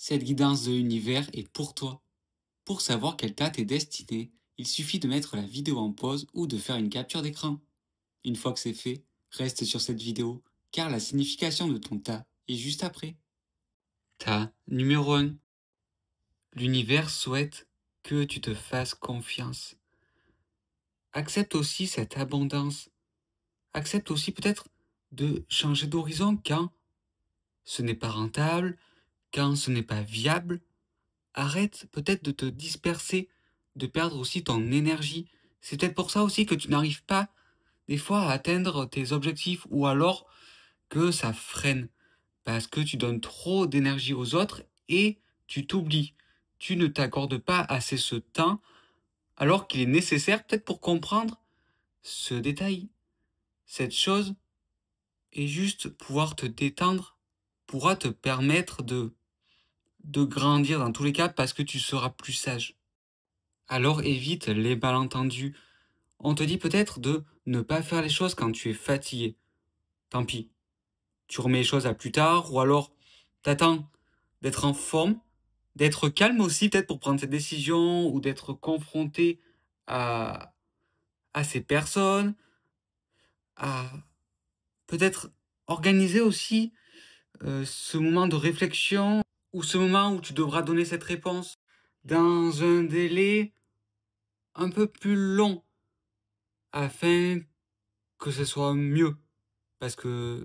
Cette guidance de l'univers est pour toi. Pour savoir quelle date est destinée, il suffit de mettre la vidéo en pause ou de faire une capture d'écran. Une fois que c'est fait, reste sur cette vidéo, car la signification de ton tas est juste après. Tas numéro 1. L'univers souhaite que tu te fasses confiance. Accepte aussi cette abondance. Accepte aussi peut-être de changer d'horizon quand ce n'est pas rentable, quand ce n'est pas viable. Arrête peut-être de te disperser, de perdre aussi ton énergie. C'est peut-être pour ça aussi que tu n'arrives pas des fois à atteindre tes objectifs ou alors que ça freine parce que tu donnes trop d'énergie aux autres et tu t'oublies. Tu ne t'accordes pas assez ce temps alors qu'il est nécessaire peut-être pour comprendre ce détail, cette chose et juste pouvoir te détendre pourra te permettre de grandir dans tous les cas parce que tu seras plus sage. Alors évite les malentendus. On te dit peut-être de ne pas faire les choses quand tu es fatigué. Tant pis. Tu remets les choses à plus tard ou alors t'attends d'être en forme, d'être calme aussi peut-être pour prendre cette décision ou d'être confronté à, à ces personnes, à peut-être organiser aussi ce moment de réflexion ou ce moment où tu devras donner cette réponse dans un délai un peu plus long afin que ce soit mieux. Parce que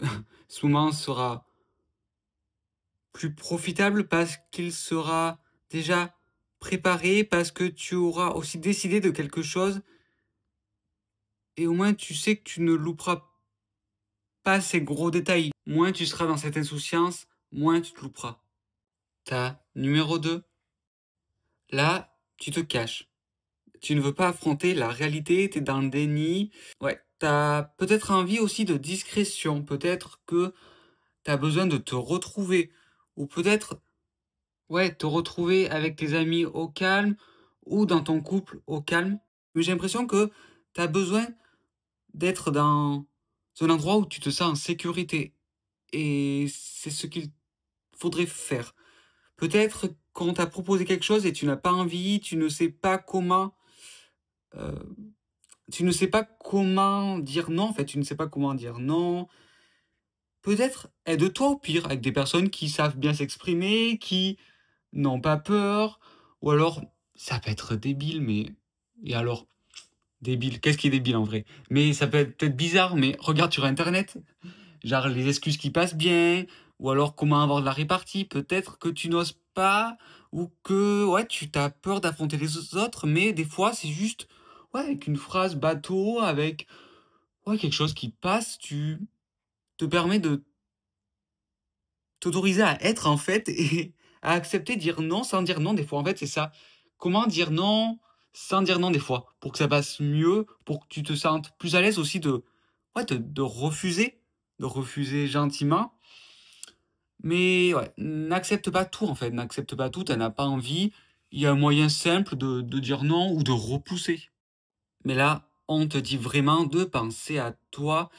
ce moment sera plus profitable parce qu'il sera déjà préparé, parce que tu auras aussi décidé de quelque chose et au moins tu sais que tu ne louperas pas ces gros détails. Moins tu seras dans cette insouciance, moins tu te louperas. Ta numéro 2. Là, tu te caches. Tu ne veux pas affronter la réalité, tu es dans le déni. Ouais, t'as peut-être envie aussi de discrétion, peut-être que t'as besoin de te retrouver, ou peut-être, ouais, te retrouver avec tes amis au calme, ou dans ton couple au calme. Mais j'ai l'impression que t'as besoin d'être dans un endroit où tu te sens en sécurité. Et c'est ce qu'il faudrait faire. Peut-être qu'on t'a proposé quelque chose et tu n'as pas envie, tu ne sais pas comment euh, tu ne sais pas comment dire non, en fait, tu ne sais pas comment dire non. Peut-être aide-toi au pire avec des personnes qui savent bien s'exprimer, qui n'ont pas peur, ou alors, ça peut être débile, mais... Et alors, débile, qu'est-ce qui est débile en vrai? Mais ça peut être peut-être bizarre, mais regarde sur Internet, genre les excuses qui passent bien, ou alors comment avoir de la répartie, peut-être que tu n'oses pas, ou que, ouais, tu t'as peur d'affronter les autres, mais des fois, c'est juste, ouais, avec une phrase bateau, avec ouais, quelque chose qui passe, tu te permets de t'autoriser à être en fait et à accepter de dire non sans dire non des fois. En fait, c'est ça. Comment dire non sans dire non des fois pour que ça passe mieux, pour que tu te sentes plus à l'aise aussi ouais, de refuser gentiment. Mais ouais, n'accepte pas tout en fait, n'accepte pas tout, t'en as pas envie. Il y a un moyen simple de dire non ou de repousser. Mais là, on te dit vraiment de penser à toi.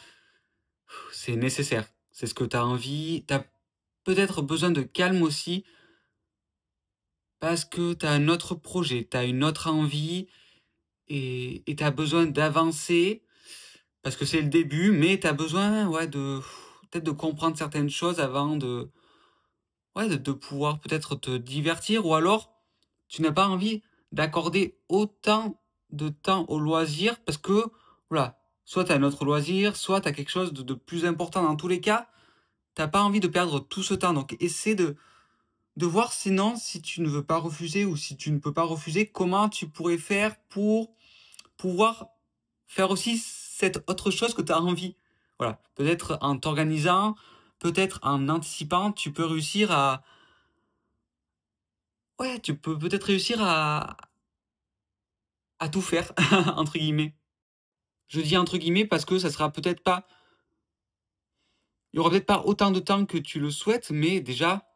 C'est nécessaire. C'est ce que tu as envie. Tu as peut-être besoin de calme aussi parce que tu as un autre projet, tu as une autre envie et tu as besoin d'avancer parce que c'est le début, mais tu as besoin ouais, de peut-être de comprendre certaines choses avant ouais, de pouvoir peut-être te divertir ou alors tu n'as pas envie d'accorder autant de temps au loisir parce que voilà, soit tu as un autre loisir, soit tu as quelque chose de plus important dans tous les cas. T'as pas envie de perdre tout ce temps. Donc, essaie de voir sinon, si tu ne veux pas refuser ou si tu ne peux pas refuser, comment tu pourrais faire pour pouvoir faire aussi cette autre chose que tu as envie. Voilà. Peut-être en t'organisant, peut-être en anticipant, tu peux réussir à... Ouais, tu peux peut-être réussir à tout faire, entre guillemets. Je dis entre guillemets parce que ça sera peut-être pas... Il y aura peut-être pas autant de temps que tu le souhaites, mais déjà,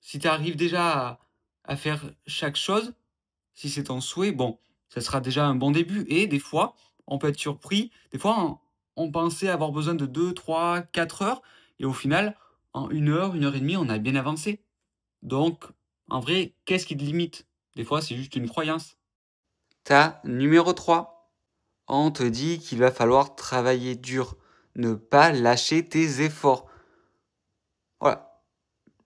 si tu arrives déjà à faire chaque chose, si c'est ton souhait, bon, ça sera déjà un bon début. Et des fois, on peut être surpris. Des fois, on pensait avoir besoin de 2, 3, 4 heures. Et au final, en 1 heure et demie, on a bien avancé. Donc, En vrai, qu'est-ce qui te limite? Des fois, c'est juste une croyance. Ta numéro 3. On te dit qu'il va falloir travailler dur, ne pas lâcher tes efforts. Voilà.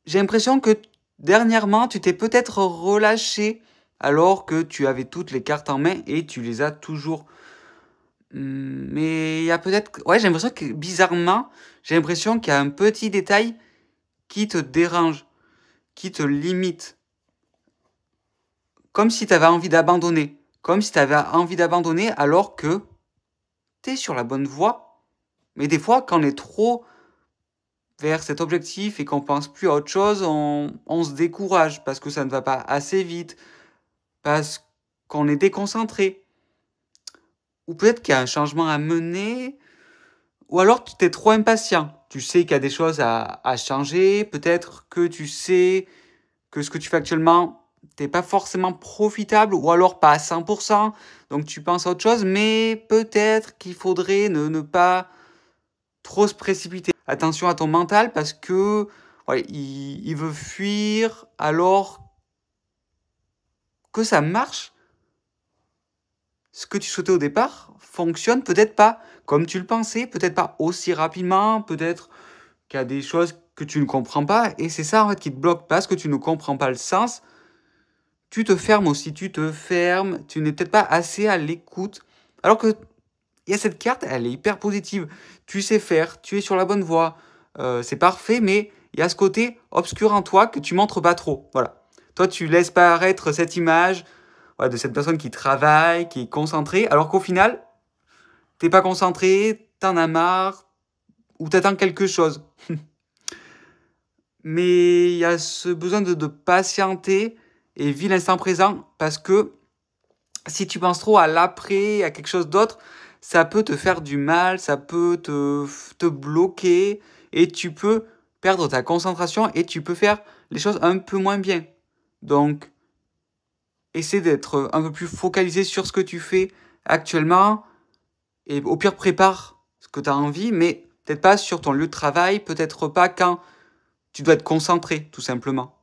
J'ai l'impression que dernièrement, tu t'es peut-être relâché alors que tu avais toutes les cartes en main et tu les as toujours. Mais il y a peut-être... Ouais, j'ai l'impression que bizarrement, j'ai l'impression qu'il y a un petit détail qui te dérange, qui te limite. Comme si tu avais envie d'abandonner. Comme si tu avais envie d'abandonner alors que tu es sur la bonne voie. Mais des fois, quand on est trop vers cet objectif et qu'on pense plus à autre chose, on se décourage parce que ça ne va pas assez vite, parce qu'on est déconcentré. Ou peut-être qu'il y a un changement à mener, ou alors tu es trop impatient. Tu sais qu'il y a des choses à changer, peut-être que tu sais que ce que tu fais actuellement n'est pas forcément profitable, ou alors pas à 100%, donc tu penses à autre chose, mais peut-être qu'il faudrait ne pas trop se précipiter. Attention à ton mental parce que ouais, il veut fuir alors que ça marche. Ce que tu souhaitais au départ fonctionne peut-être pas comme tu le pensais, peut-être pas aussi rapidement, peut-être qu'il y a des choses que tu ne comprends pas et c'est ça en fait qui te bloque parce que tu ne comprends pas le sens. Tu te fermes aussi, tu te fermes, tu n'es peut-être pas assez à l'écoute. Alors que il y a cette carte, elle est hyper positive. Tu sais faire, tu es sur la bonne voie, c'est parfait, mais il y a ce côté obscur en toi que tu montres pas trop. Voilà. Toi, tu laisses paraître cette image ouais, de cette personne qui travaille, qui est concentrée, alors qu'au final, t'es pas concentré, t'en as marre, ou t'attends quelque chose. Mais il y a ce besoin de patienter et vis l'instant présent parce que si tu penses trop à l'après, à quelque chose d'autre, ça peut te faire du mal, ça peut te bloquer et tu peux perdre ta concentration et tu peux faire les choses un peu moins bien. Donc, essaie d'être un peu plus focalisé sur ce que tu fais actuellement et au pire prépare ce que tu as envie, mais peut-être pas sur ton lieu de travail, peut-être pas quand tu dois être concentré, tout simplement.